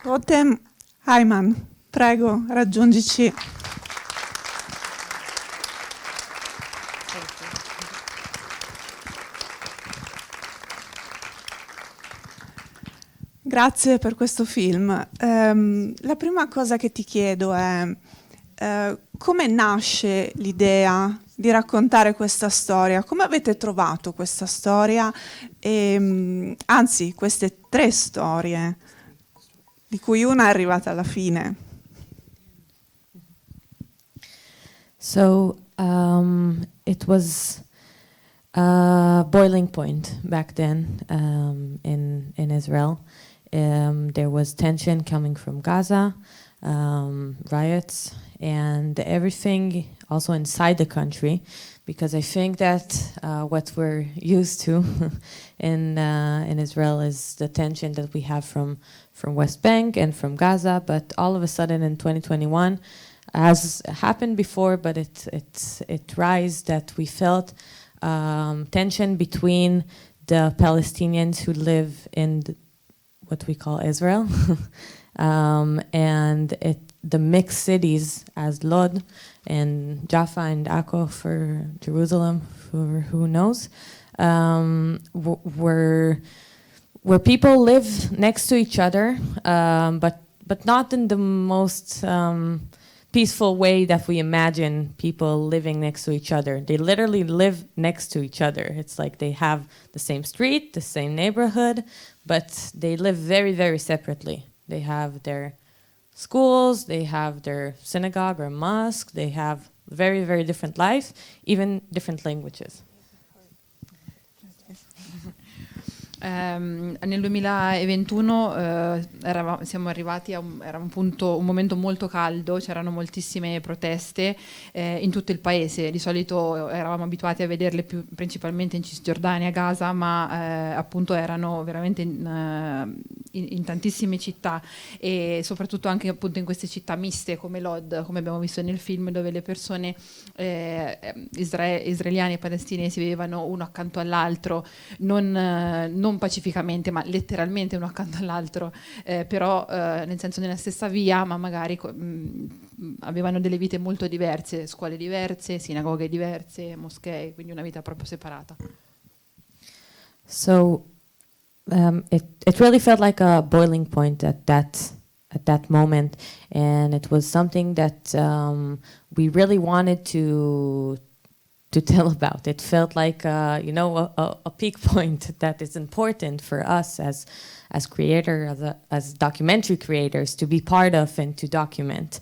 Rotem Ayman, prego, raggiungici. Grazie per questo film. La prima cosa che ti chiedo è come nasce l'idea di raccontare questa storia? Come avete trovato questa storia? Anzi, queste 3 storie, di cui una è arrivata alla fine. So it was a boiling point back then in Israel. There was tension coming from Gaza, riots, and everything also inside the country, because I think that what we're used to in Israel is the tension that we have from West Bank and from Gaza, but all of a sudden in 2021, as happened before, but it rise that we felt tension between the Palestinians who live in what we call Israel, and the mixed cities as Lod and Jaffa and Akko for Jerusalem, for who knows, where people live next to each other, but not in the most peaceful way that we imagine people living next to each other. They literally live next to each other. It's like they have the same street, the same neighborhood, but they live very, very separately. They have their schools, they have their synagogue or mosque, they have very, very different lives, even different languages. Nel 2021 siamo arrivati era un momento molto caldo, c'erano moltissime proteste in tutto il paese. Di solito eravamo abituati a vederle principalmente in Cisgiordania, Gaza, ma appunto erano veramente in tantissime città, e soprattutto anche appunto in queste città miste come Lod, come abbiamo visto nel film, dove le persone israeliane e palestinesi vivevano uno accanto all'altro, non pacificamente, ma letteralmente uno accanto all'altro, però nel senso nella stessa via, ma magari avevano delle vite molto diverse, scuole diverse, sinagoghe diverse, moschee, quindi una vita proprio separata. So it really felt like a boiling point at that moment, and it was something that we really wanted to tell about. It felt like a peak point that is important for us as creators, as documentary creators, to be part of and to document.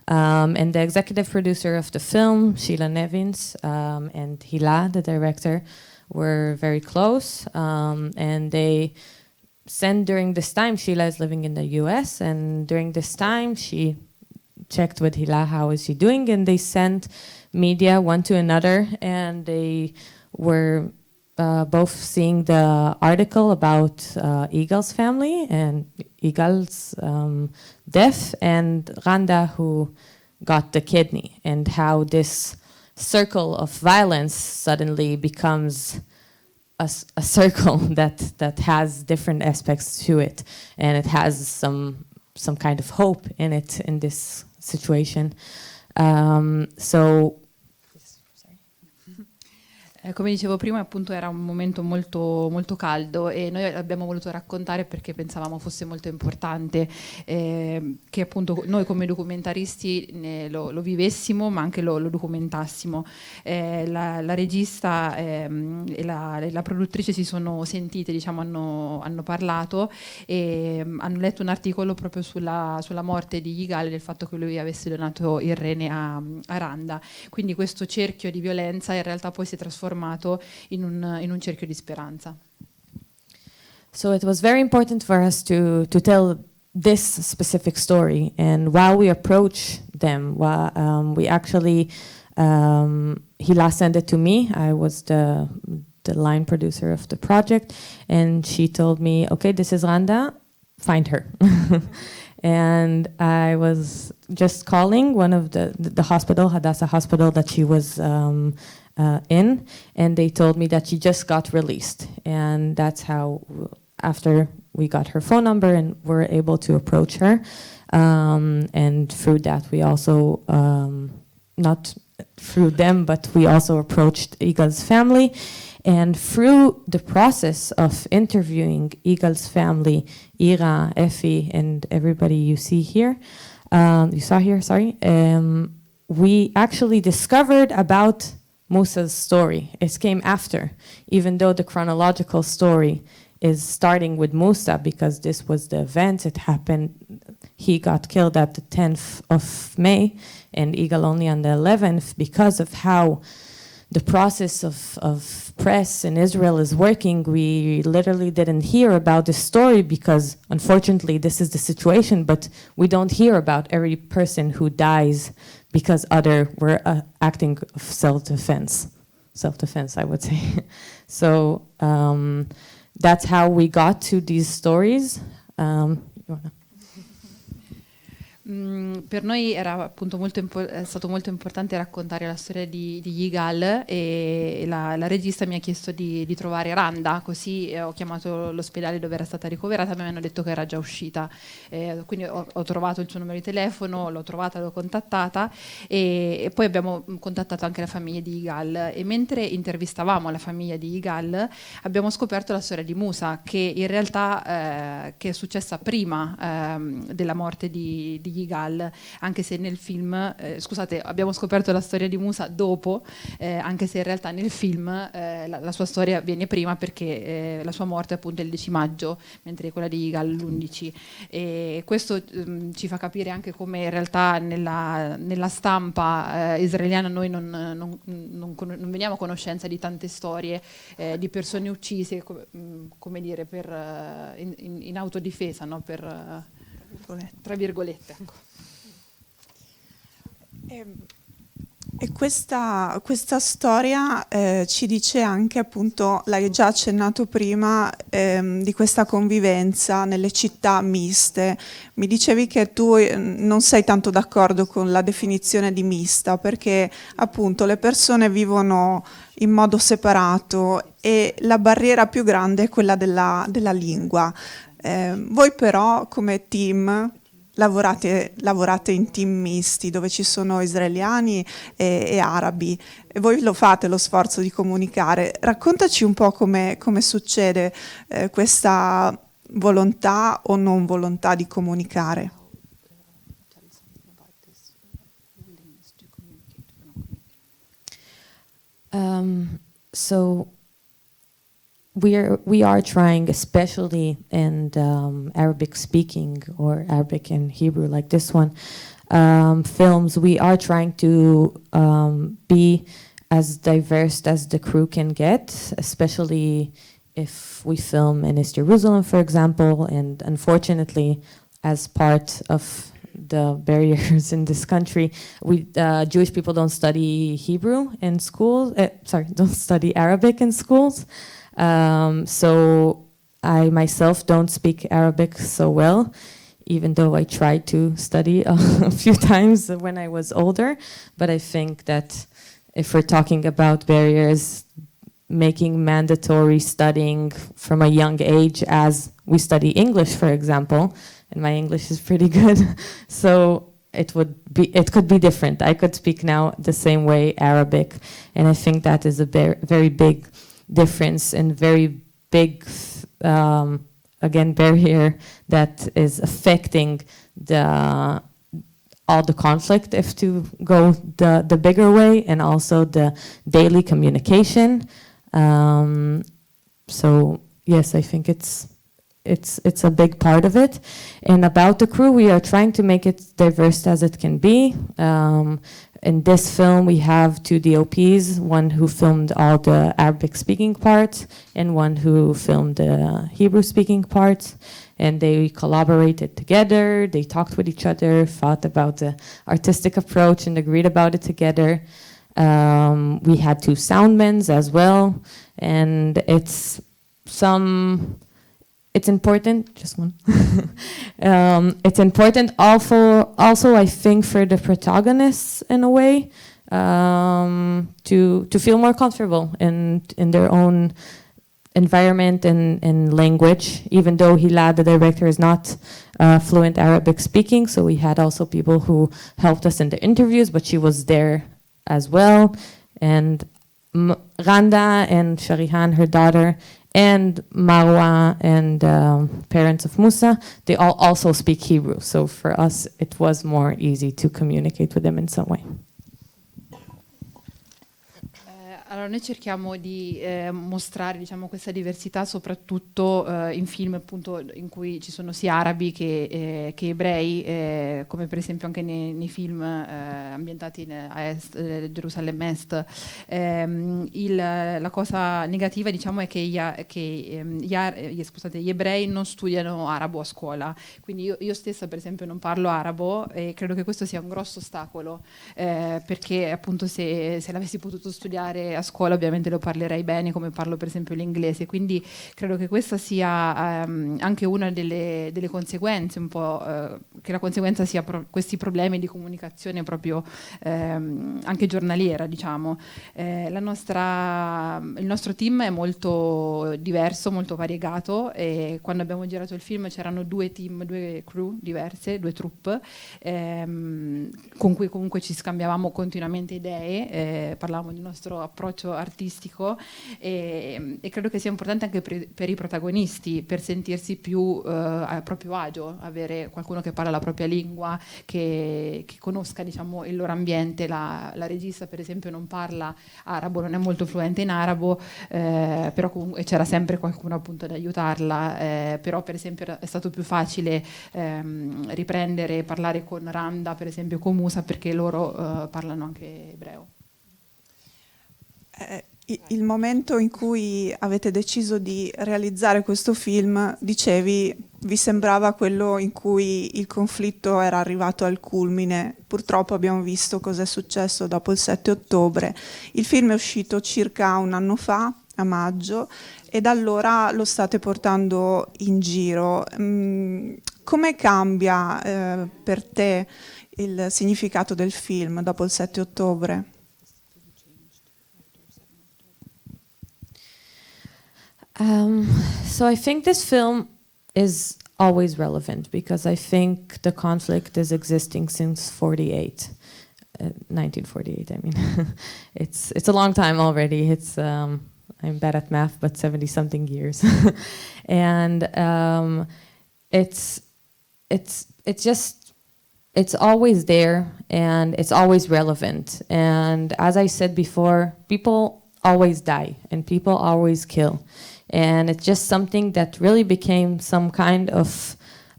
And the executive producer of the film, Sheila Nevins, and Hila, the director, were very close, and they sent during this time. Sheila is living in the US, and during this time she checked with Hila how is she doing, and they sent media one to another, and they were both seeing the article about Igal's family and Igal's death, and Randa, who got the kidney, and how this circle of violence suddenly becomes a circle that has different aspects to it, and it has some kind of hope in it in this situation. Come dicevo prima, appunto era un momento molto, molto caldo, e noi l'abbiamo voluto raccontare perché pensavamo fosse molto importante che appunto noi come documentaristi lo vivessimo, ma anche lo documentassimo. La regista e la produttrice si sono sentite, diciamo, hanno parlato e hanno letto un articolo proprio sulla morte di Yigal e del fatto che lui avesse donato il rene a Randa. Quindi questo cerchio di violenza in realtà poi si è trasformato in un cerchio di speranza. So it was very important for us to tell this specific story, and while we approach them, we actually Hila sent it to me. I was the line producer of the project, and she told me, okay, this is Randa, find her. And I was just calling one of the hospital, Hadassah Hospital, that she was in, and they told me that she just got released. And that's how, after we got her phone number and were able to approach her. And through that, we also, not through them, but we also approached Igal's family. And through the process of interviewing Igal's family, Ira, Effie, and everybody you saw here, we actually discovered about Musa's story. It came after, even though the chronological story is starting with Musa, because this was the event. It happened, he got killed at the 10th of May, and Igal only on the 11th, because of how the process of press in Israel is working. We literally didn't hear about this story because, unfortunately, this is the situation, but we don't hear about every person who dies because other were acting of self-defense, I would say. So that's how we got to these stories. Per noi era appunto è stato molto importante raccontare la storia di Yigal, e la regista mi ha chiesto di trovare Randa, così ho chiamato l'ospedale dove era stata ricoverata, mi hanno detto che era già uscita, quindi ho trovato il suo numero di telefono, l'ho trovata, l'ho contattata, e poi abbiamo contattato anche la famiglia di Yigal, e mentre intervistavamo la famiglia di Yigal abbiamo scoperto la storia di Musa, che in realtà che è successa prima della morte di Yigal, anche se nel film, abbiamo scoperto la storia di Musa dopo, anche se in realtà nel film la sua storia viene prima, perché la sua morte è appunto il 10 maggio, mentre quella di Yigal l'11. E questo ci fa capire anche come in realtà nella stampa israeliana noi non veniamo a conoscenza di tante storie di persone uccise, come dire, in autodifesa, no? Tra virgolette. Ecco. E questa storia ci dice anche, appunto, l'hai già accennato prima, di questa convivenza nelle città miste. Mi dicevi che tu non sei tanto d'accordo con la definizione di mista, perché appunto le persone vivono in modo separato e la barriera più grande è quella della lingua. Voi però come team lavorate in team misti dove ci sono israeliani e arabi, e voi lo fate lo sforzo di comunicare. Raccontaci un po' come succede questa volontà o non volontà di comunicare. So we are trying, especially in Arabic speaking or Arabic and Hebrew like this one, films, we are trying to be as diverse as the crew can get, especially if we film in East Jerusalem, for example, and unfortunately, as part of the barriers in this country, Jewish people don't study Hebrew in schools, don't study Arabic in schools. So I myself don't speak Arabic so well, even though I tried to study a few times when I was older. But I think that if we're talking about barriers, making mandatory studying from a young age, as we study English, for example, and my English is pretty good, so it could be different. I could speak now the same way Arabic, and I think that is a very big difference and very big, again, barrier that is affecting all the conflict, if to go the bigger way, and also the daily communication. So yes, I think it's a big part of it. And about the crew, we are trying to make it diverse as it can be. In this film, we have 2 DOPs, one who filmed all the Arabic-speaking parts and one who filmed the Hebrew-speaking parts. And they collaborated together, they talked with each other, thought about the artistic approach and agreed about it together. We had 2 soundmen as well, and it's important, just one. It's important also, I think, for the protagonists in a way, to feel more comfortable in their own environment and language, even though Hila, the director, is not fluent Arabic speaking. So we had also people who helped us in the interviews, but she was there as well. And Randa and Sharihan, her daughter, and Marwa and parents of Musa, they all also speak Hebrew. So for us, it was more easy to communicate with them in some way. Allora noi cerchiamo di mostrare, diciamo, questa diversità soprattutto in film appunto in cui ci sono sia arabi che ebrei, come per esempio anche nei film ambientati a est, Gerusalemme Est. La cosa negativa, diciamo, è che gli ebrei non studiano arabo a scuola, quindi io stessa per esempio non parlo arabo e credo che questo sia un grosso ostacolo, perché appunto se l'avessi potuto studiare a scuola ovviamente lo parlerei bene come parlo per esempio l'inglese, quindi credo che questa sia anche una delle conseguenze, un po' che la conseguenza sia questi problemi di comunicazione proprio anche giornaliera, diciamo. Il nostro team è molto diverso, molto variegato, e quando abbiamo girato il film c'erano due crew diverse, due troupe con cui comunque ci scambiavamo continuamente idee, parlavamo del nostro approccio artistico e credo che sia importante anche per i protagonisti, per sentirsi più a proprio agio, avere qualcuno che parla la propria lingua, che conosca, diciamo, il loro ambiente. La regista per esempio non parla arabo, non è molto fluente in arabo, però comunque c'era sempre qualcuno appunto ad aiutarla, però per esempio è stato più facile riprendere e parlare con Randa, per esempio con Musa, perché loro parlano anche ebreo. Il momento in cui avete deciso di realizzare questo film, dicevi, vi sembrava quello in cui il conflitto era arrivato al culmine. Purtroppo abbiamo visto cosa è successo dopo il 7 ottobre. Il film è uscito circa un anno fa, a maggio, e da allora lo state portando in giro. Come cambia per te il significato del film dopo il 7 ottobre? So I think this film is always relevant because I think the conflict is existing since 1948. I mean, it's a long time already. I'm bad at math, but 70-something years, and it's always there and it's always relevant. And as I said before, people always die and people always kill. And it's just something that really became some kind of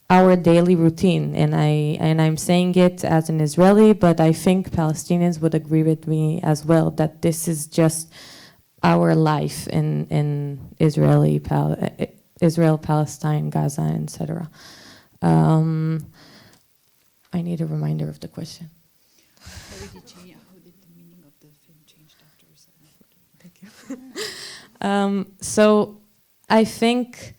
our daily routine. And I'm saying it as an Israeli, but I think Palestinians would agree with me as well, that this is just our life in Israel, Palestine, Gaza, etc. I need a reminder of the question. How did the meaning of the film change after 7 October? Thank you. So I think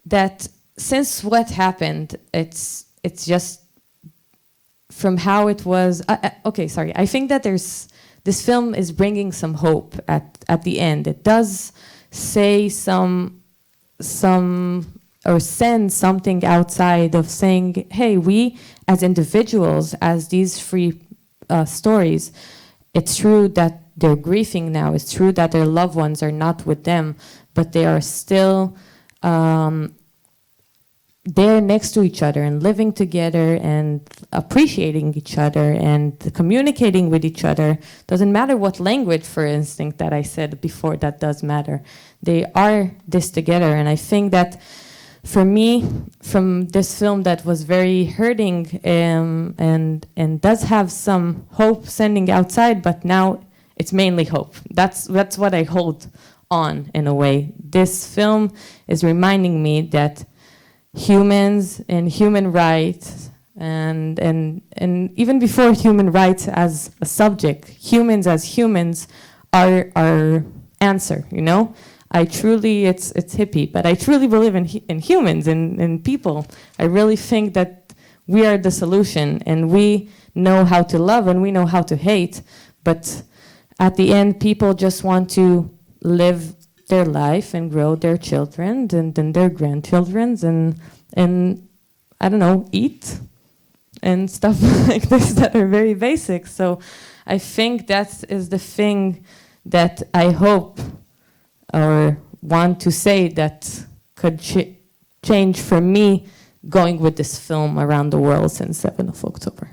that since what happened, it's just from how it was. I think that this film is bringing some hope at the end. It does say some or send something outside of saying, hey, we as individuals, as these free stories, it's true that they're grieving now. It's true that their loved ones are not with them, but they are still there next to each other and living together and appreciating each other and communicating with each other. Doesn't matter what language, for instance, that I said before, that does matter. They are this together. And I think that for me, from this film that was very hurting and does have some hope sending outside, but now it's mainly hope. That's what I hold on in a way. This film is reminding me that humans and human rights and even before human rights as a subject, humans as humans are our answer, you know? It's hippie, but I truly believe in humans, in people. I really think that we are the solution and we know how to love and we know how to hate, but at the end people just want to live their life and grow their children and then their grandchildren and I don't know, eat and stuff like this that are very basic. So I think that is the thing that I hope or want to say that could change for me going with this film around the world since 7th of October.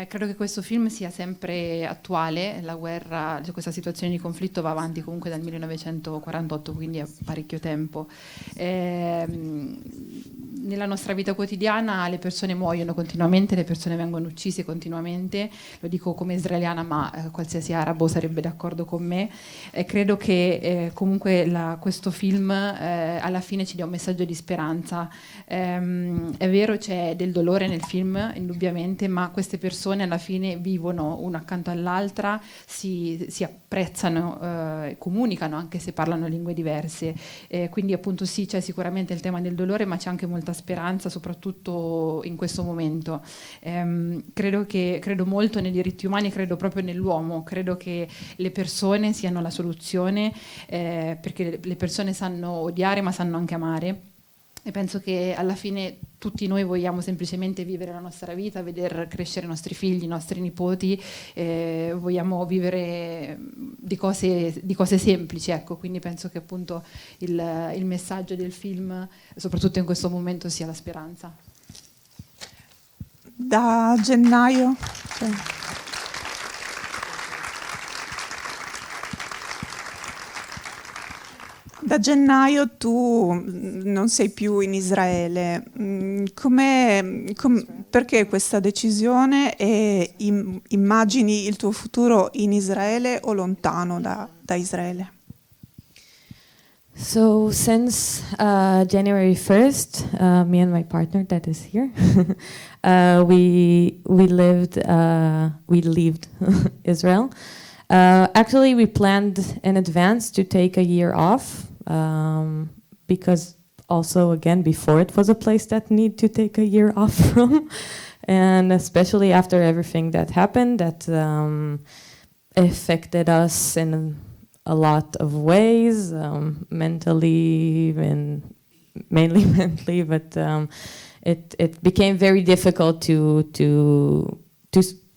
Credo che questo film sia sempre attuale, la guerra, cioè questa situazione di conflitto va avanti comunque dal 1948, quindi è parecchio tempo. Nella nostra vita quotidiana le persone muoiono continuamente, le persone vengono uccise continuamente, lo dico come israeliana ma qualsiasi arabo sarebbe d'accordo con me. Credo che comunque questo film alla fine ci dia un messaggio di speranza. È vero, c'è del dolore nel film, indubbiamente, ma queste persone alla fine vivono una accanto all'altra, si apprezzano, comunicano anche se parlano lingue diverse, quindi appunto sì, c'è sicuramente il tema del dolore, ma c'è anche molta speranza, soprattutto in questo momento. Credo molto nei diritti umani, credo proprio nell'uomo, credo che le persone siano la soluzione, perché le persone sanno odiare ma sanno anche amare. E penso che alla fine tutti noi vogliamo semplicemente vivere la nostra vita, veder crescere i nostri figli, i nostri nipoti, vogliamo vivere di cose semplici, ecco. Quindi penso che appunto il messaggio del film, soprattutto in questo momento, sia la speranza. Da gennaio... Cioè. Da gennaio tu non sei più in Israele. Perché questa decisione e immagini il tuo futuro in Israele o lontano da Israele? So since January 1st, me and my partner that is here, we lived Israel. Actually, we planned in advance to take a year off because also, again, before it was a place that need to take a year off from, and especially after everything that happened that affected us in a lot of ways, mentally and mainly mentally, but it became very difficult to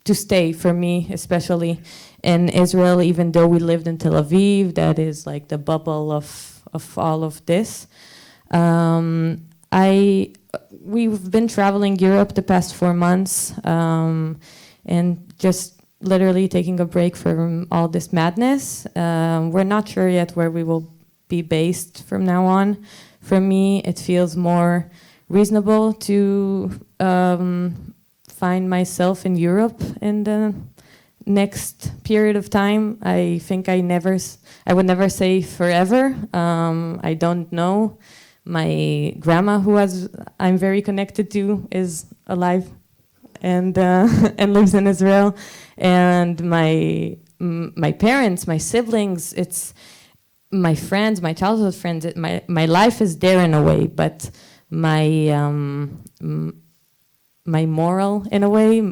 stay for me, especially in Israel, even though we lived in Tel Aviv, that is like the bubble of all of this. We've been traveling Europe the past 4 months, and just literally taking a break from all this madness. We're not sure yet where we will be based from now on. For me, it feels more reasonable to find myself in Europe in the next period of time. I think I would never say forever. I don't know. My grandma, who I'm very connected to, is alive and and lives in Israel. And my parents, my siblings, it's my friends, my childhood friends. My life is there in a way, but my moral, in a way,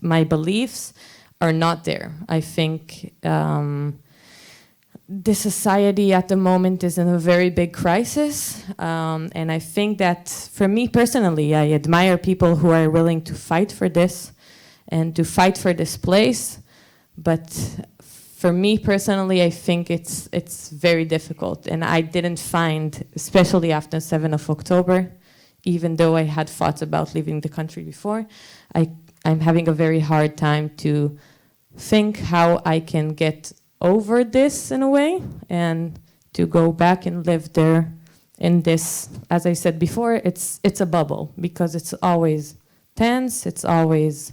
my beliefs are not there. I think the society at the moment is in a very big crisis, and I think that for me personally, I admire people who are willing to fight for this and to fight for this place, but for me personally, I think it's very difficult, and I didn't find, especially after 7th of October, even though I had thoughts about leaving the country before, I'm having a very hard time to think how I can get over this in a way and to go back and live there in this, as I said before, it's a bubble because it's always tense, it's always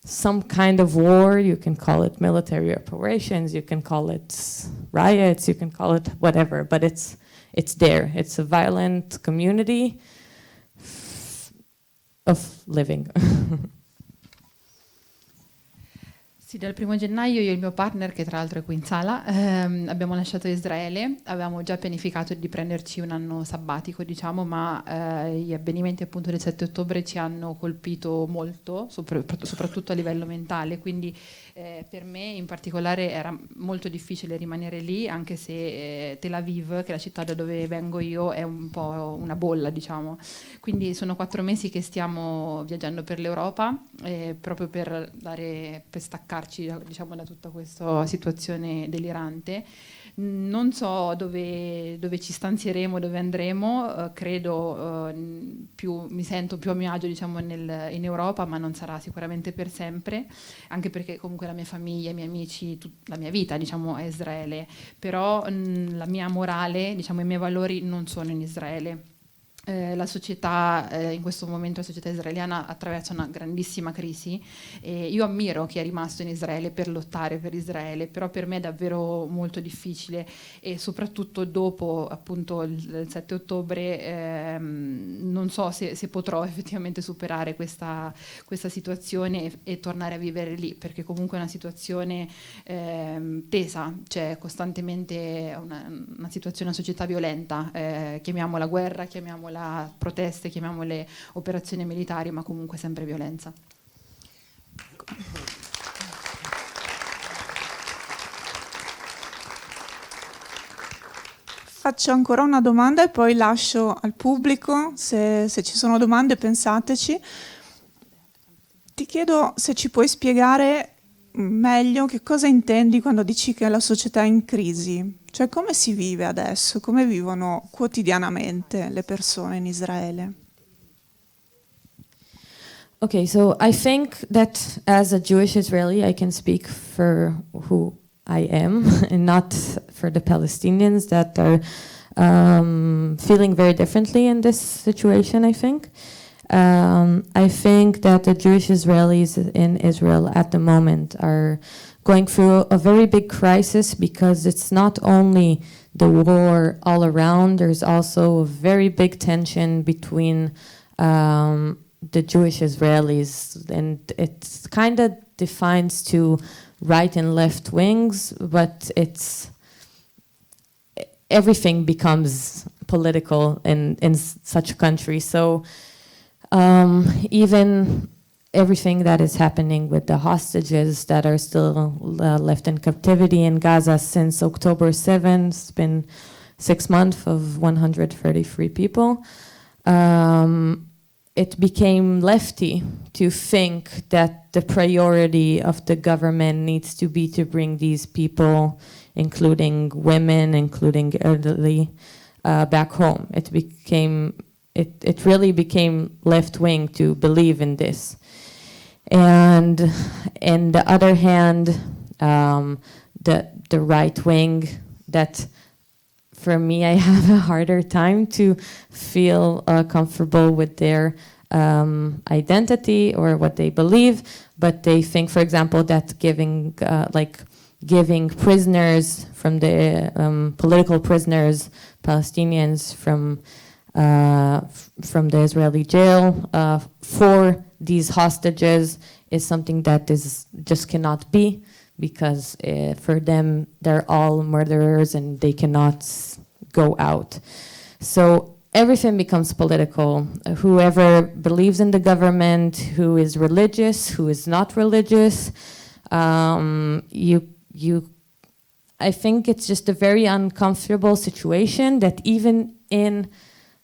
some kind of war. You can call it military operations, you can call it riots, you can call it whatever, but it's there. It's a violent community of living. Sì, dal 1 gennaio io e il mio partner, che tra l'altro è qui in sala, abbiamo lasciato Israele. Avevamo già pianificato di prenderci un anno sabbatico, diciamo, ma gli avvenimenti appunto del 7 ottobre ci hanno colpito molto, soprattutto a livello mentale, quindi per me in particolare era molto difficile rimanere lì, anche se Tel Aviv, che è la città da dove vengo io, è un po' una bolla, diciamo. Quindi sono 4 mesi che stiamo viaggiando per l'Europa, proprio per staccarci, diciamo, da tutta questa situazione delirante. Non so dove ci stanzieremo, dove andremo, credo mi sento più a mio agio, diciamo, in Europa, ma non sarà sicuramente per sempre, anche perché comunque la mia famiglia, i miei amici, la mia vita, diciamo, è Israele, però la mia morale, diciamo, i miei valori non sono in Israele. La società, in questo momento la società israeliana attraversa una grandissima crisi e io ammiro chi è rimasto in Israele per lottare per Israele, però per me è davvero molto difficile e soprattutto dopo appunto il 7 ottobre non so se potrò effettivamente superare questa situazione e tornare a vivere lì, perché comunque è una situazione tesa, c'è costantemente una situazione, una società violenta, chiamiamola guerra, chiamiamola proteste, chiamiamole operazioni militari, ma comunque sempre violenza. Faccio ancora una domanda e poi lascio al pubblico, se ci sono domande pensateci. Ti chiedo se ci puoi spiegare meglio che cosa intendi quando dici che la società è in crisi. Cioè come si vive adesso, come vivono quotidianamente le persone in Israele? Okay, so I think that as a Jewish Israeli, I can speak for who I am and not for the Palestinians that are feeling very differently in this situation, I think. I think that the Jewish Israelis in Israel at the moment are going through a very big crisis because it's not only the war all around, there's also a very big tension between the Jewish Israelis, and it kind of defines to right and left wings, but everything becomes political in such a country. So even everything that is happening with the hostages that are still left in captivity in Gaza since October 7th, it's been 6 months of 133 people. It became lefty to think that the priority of the government needs to be to bring these people, including women, including elderly, back home. It really became left-wing to believe in this. And on the other hand, the right wing, that for me, I have a harder time to feel comfortable with their identity or what they believe, but they think, for example, that giving prisoners from the political prisoners, Palestinians from the Israeli jail for these hostages is something that just cannot be, because for them they're all murderers and they cannot go out. So everything becomes political. Whoever believes in the government, who is religious, who is not religious, I think it's just a very uncomfortable situation that even in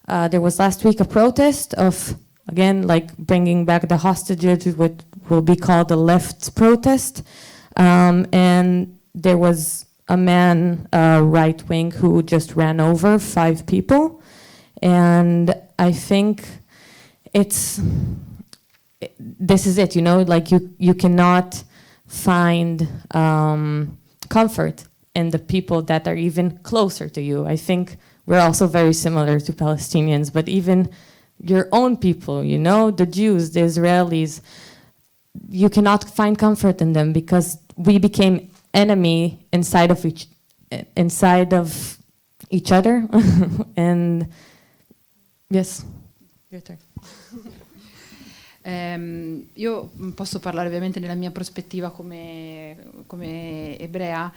there was last week a protest of, again, like bringing back the hostages, what will be called the left protest. And there was a man, right wing, who just ran over 5 people. And I think this is it, you know, like you cannot find comfort in the people that are even closer to you. I think we're also very similar to Palestinians, but even your own people, you know, the Jews, the Israelis, you cannot find comfort in them because we became enemy inside of each other. And yes, your turn. Io posso parlare ovviamente nella mia prospettiva come ebrea,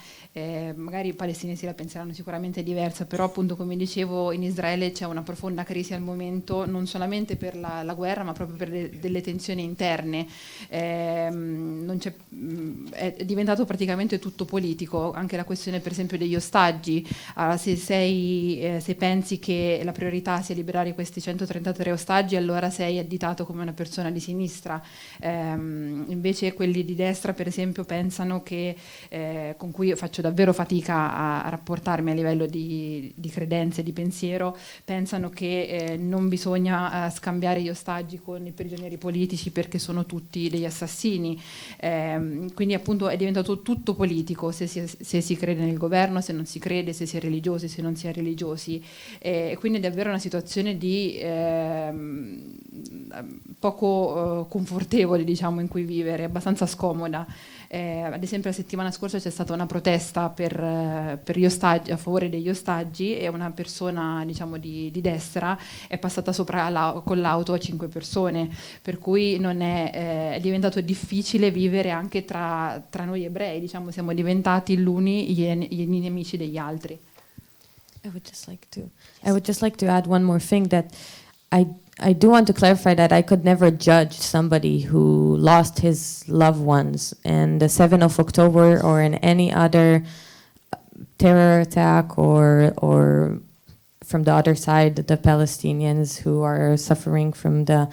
magari i palestinesi la penseranno sicuramente diversa, però appunto come dicevo in Israele c'è una profonda crisi al momento, non solamente per la guerra ma proprio per delle tensioni interne. Non c'è, è diventato praticamente tutto politico, anche la questione per esempio degli ostaggi. Allora, se pensi che la priorità sia liberare questi 133 ostaggi, allora sei additato come una persona di sinistra. Invece quelli di destra per esempio pensano che, con cui io faccio davvero fatica a rapportarmi a livello di credenze, di pensiero, pensano che non bisogna scambiare gli ostaggi con i prigionieri politici perché sono tutti degli assassini. Quindi appunto è diventato tutto politico, se si crede nel governo, se non si crede, se si è religiosi, se non si è religiosi. Quindi è davvero una situazione di poco confortevole, diciamo, in cui vivere, abbastanza scomoda. Ad esempio la settimana scorsa c'è stata una protesta per gli ostaggi, a favore degli ostaggi, e una persona, diciamo, di destra è passata sopra con l'auto a 5 persone, per cui è diventato difficile vivere anche tra noi ebrei, diciamo, siamo diventati l'uni gli nemici degli altri. I would just like to add one more thing, that I do want to clarify that I could never judge somebody who lost his loved ones in the 7th of October or in any other terror attack, or from the other side, the Palestinians who are suffering from the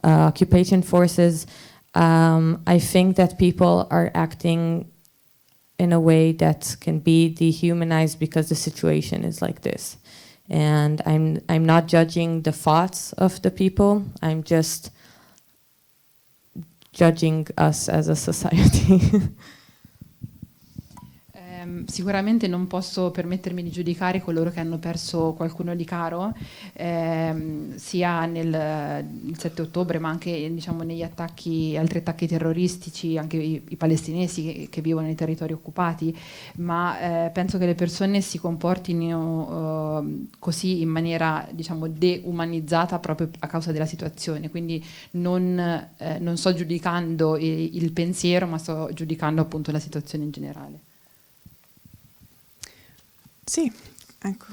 occupation forces. I think that people are acting in a way that can be dehumanized because the situation is like this. And I'm not judging the thoughts of the people, I'm just judging us as a society. Sicuramente non posso permettermi di giudicare coloro che hanno perso qualcuno di caro, sia il 7 ottobre, ma anche, diciamo, negli altri attacchi terroristici, anche i palestinesi che vivono nei territori occupati, ma penso che le persone si comportino così in maniera, diciamo, deumanizzata proprio a causa della situazione. Quindi non sto giudicando il pensiero, ma sto giudicando appunto la situazione in generale. Sì, ecco.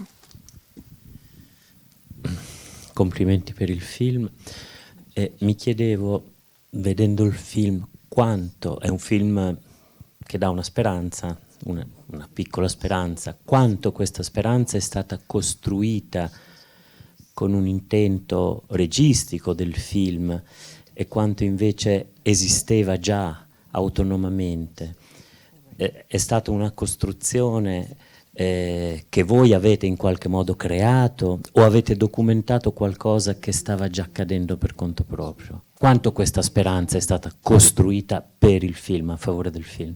Complimenti per il film. Mi chiedevo, vedendo il film, quanto è un film che dà una speranza, una piccola speranza, quanto questa speranza è stata costruita con un intento registico del film e quanto invece esisteva già autonomamente. È stata una costruzione che voi avete in qualche modo creato, o avete documentato qualcosa che stava già accadendo per conto proprio? Quanto questa speranza è stata costruita per il film, a favore del film?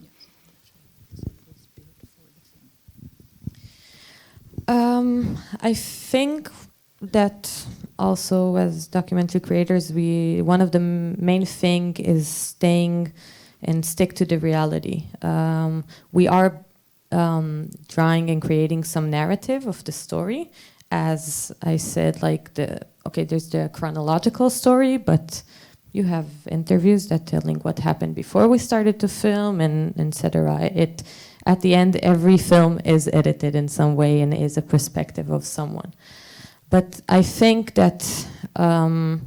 I think that also as documentary creators, one of the main thing is staying and stick to the reality. We are drawing and creating some narrative of the story. As I said, like there's the chronological story, but you have interviews that telling what happened before we started to film, and etc. At the end, every film is edited in some way and is a perspective of someone. But I think that our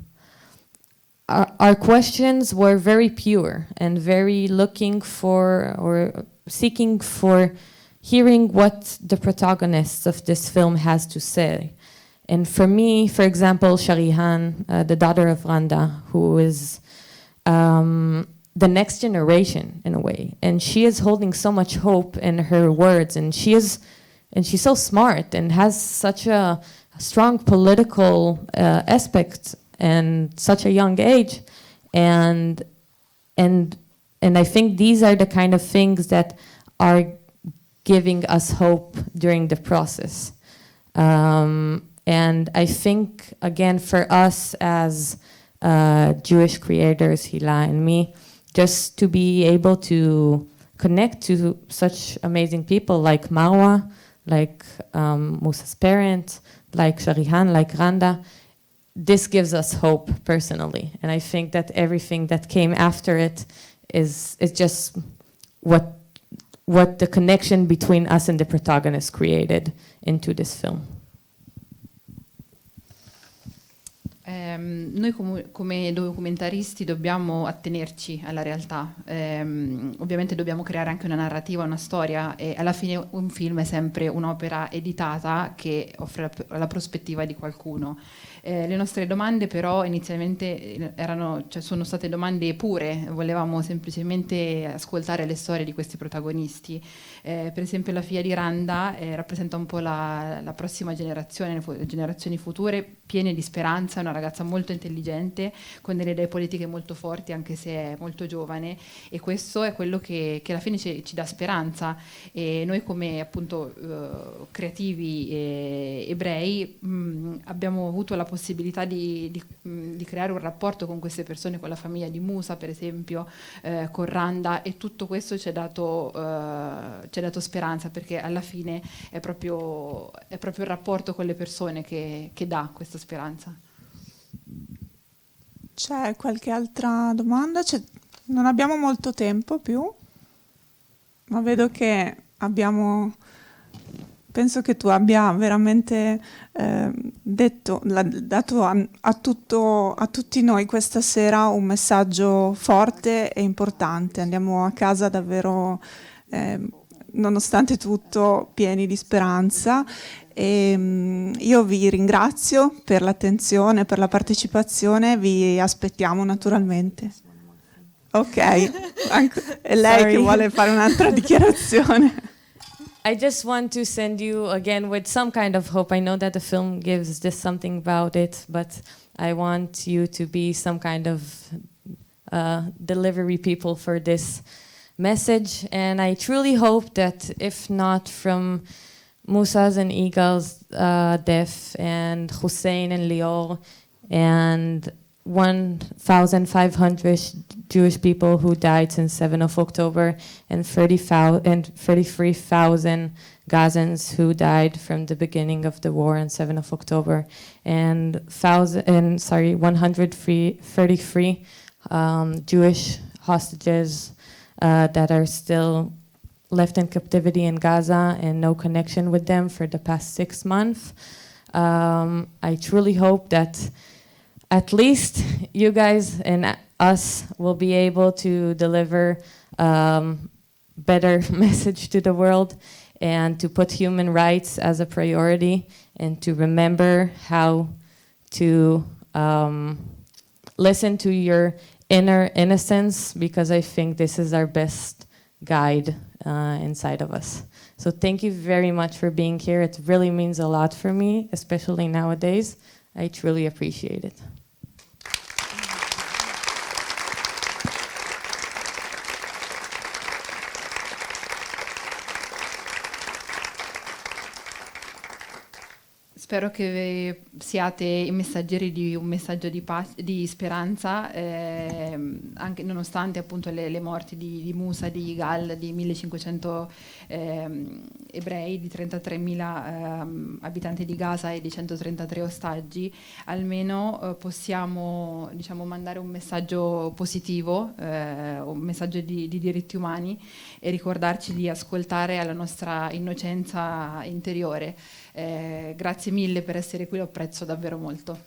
questions were very pure and very looking for, or seeking for, hearing what the protagonists of this film has to say. And for me, for example, Sharihan, the daughter of Randa, who is the next generation in a way, and she is holding so much hope in her words, and she's so smart and has such a strong political aspect and such a young age, and I think these are the kind of things that are giving us hope during the process. And I think, again, for us as Jewish creators, Hila and me, just to be able to connect to such amazing people like Marwa, like Musa's parent, like Sharihan, like Randa, this gives us hope personally, and I think that everything that came after it is just what the connection between us and the protagonist created into this film. Noi come documentaristi dobbiamo attenerci alla realtà, ovviamente dobbiamo creare anche una narrativa, una storia, e alla fine un film è sempre un'opera editata che offre la prospettiva di qualcuno. Le nostre domande però inizialmente sono state domande pure, volevamo semplicemente ascoltare le storie di questi protagonisti. Per esempio la figlia di Randa rappresenta un po' la prossima generazione, le generazioni future piene di speranza, è una ragazza molto intelligente, con delle idee politiche molto forti anche se è molto giovane, e questo è quello che alla fine ci dà speranza. E noi come appunto creativi ebrei abbiamo avuto la possibilità di creare un rapporto con queste persone, con la famiglia di Musa per esempio, con Randa, e tutto questo ci ha dato speranza, perché alla fine è proprio il rapporto con le persone che dà questa speranza. C'è qualche altra domanda? Non abbiamo molto tempo più, ma vedo che penso che tu abbia veramente dato a tutti noi questa sera un messaggio forte e importante. Andiamo a casa davvero, nonostante tutto, pieni di speranza. E io vi ringrazio per l'attenzione, per la partecipazione, vi aspettiamo naturalmente. Ok, è lei Sorry. che vuole fare un'altra dichiarazione. I just want to send you again with some kind of hope. I know that the film gives just something about it, but I want you to be some kind of delivery people for this message. And I truly hope that if not from Musa's and Igal's death, and Hussein and Lior, and 1,500 Jewish people who died since 7 of October, and 33,000 Gazans who died from the beginning of the war on 7 of October, and 133 Jewish hostages that are still left in captivity in Gaza and no connection with them for the past 6 months. I truly hope that at least you guys and us will be able to deliver better message to the world, and to put human rights as a priority, and to remember how to listen to your inner innocence, because I think this is our best guide inside of us. So thank you very much for being here. It really means a lot for me, especially nowadays. I truly appreciate it. Spero che siate i messaggeri di un messaggio di pace, di speranza, anche nonostante appunto le morti di Musa, di Yigal, di 1500 ebrei, di 33.000 abitanti di Gaza e di 133 ostaggi. Almeno possiamo, diciamo, mandare un messaggio positivo, un messaggio di diritti umani, e ricordarci di ascoltare alla nostra innocenza interiore. Grazie mille per essere qui, lo apprezzo davvero molto.